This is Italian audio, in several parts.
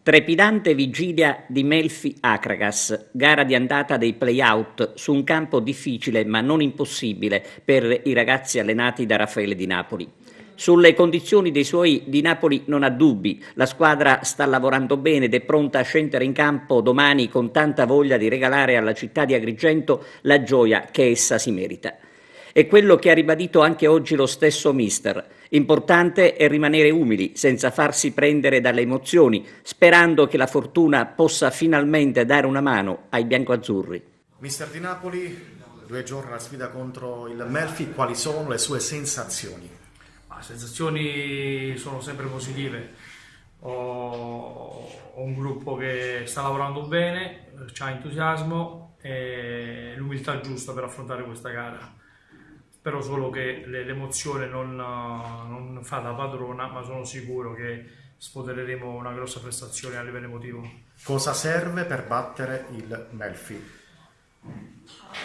Trepidante vigilia di Melfi-Akragas, gara di andata dei play-out su un campo difficile ma non impossibile per i ragazzi allenati da Raffaele Di Napoli. Sulle condizioni dei suoi Di Napoli non ha dubbi, la squadra sta lavorando bene ed è pronta a scendere in campo domani con tanta voglia di regalare alla città di Agrigento la gioia che essa si merita. È quello che ha ribadito anche oggi lo stesso mister. Importante è rimanere umili, senza farsi prendere dalle emozioni, sperando che la fortuna possa finalmente dare una mano ai biancoazzurri. Mister Di Napoli, 2 giorni la sfida contro il Melfi, quali sono le sue sensazioni? Le sensazioni sono sempre positive. Ho un gruppo che sta lavorando bene, c'ha entusiasmo e l'umiltà giusta per affrontare questa gara. Spero solo che l'emozione non fa da padrona, ma sono sicuro che sfodereremo una grossa prestazione a livello emotivo. Cosa serve per battere il Melfi?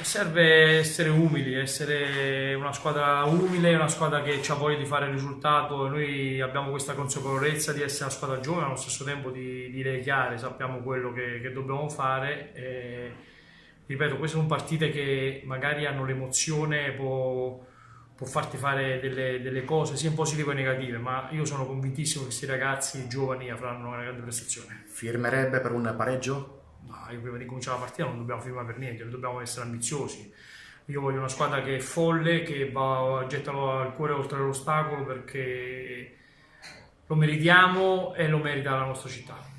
Serve essere umili, essere una squadra umile, una squadra che ha voglia di fare il risultato. Noi abbiamo questa consapevolezza di essere una squadra giovane, allo stesso tempo di idee chiare, sappiamo quello che dobbiamo fare. Ripeto, queste sono partite che magari hanno l'emozione, può farti fare delle cose sia in positive che negative, ma io sono convintissimo che questi ragazzi giovani faranno una grande prestazione. Firmerebbe per un pareggio? Ma io prima di cominciare la partita non dobbiamo firmare per niente, noi dobbiamo essere ambiziosi. Io voglio una squadra che è folle, che getta il cuore oltre l'ostacolo, perché lo meritiamo e lo merita la nostra città.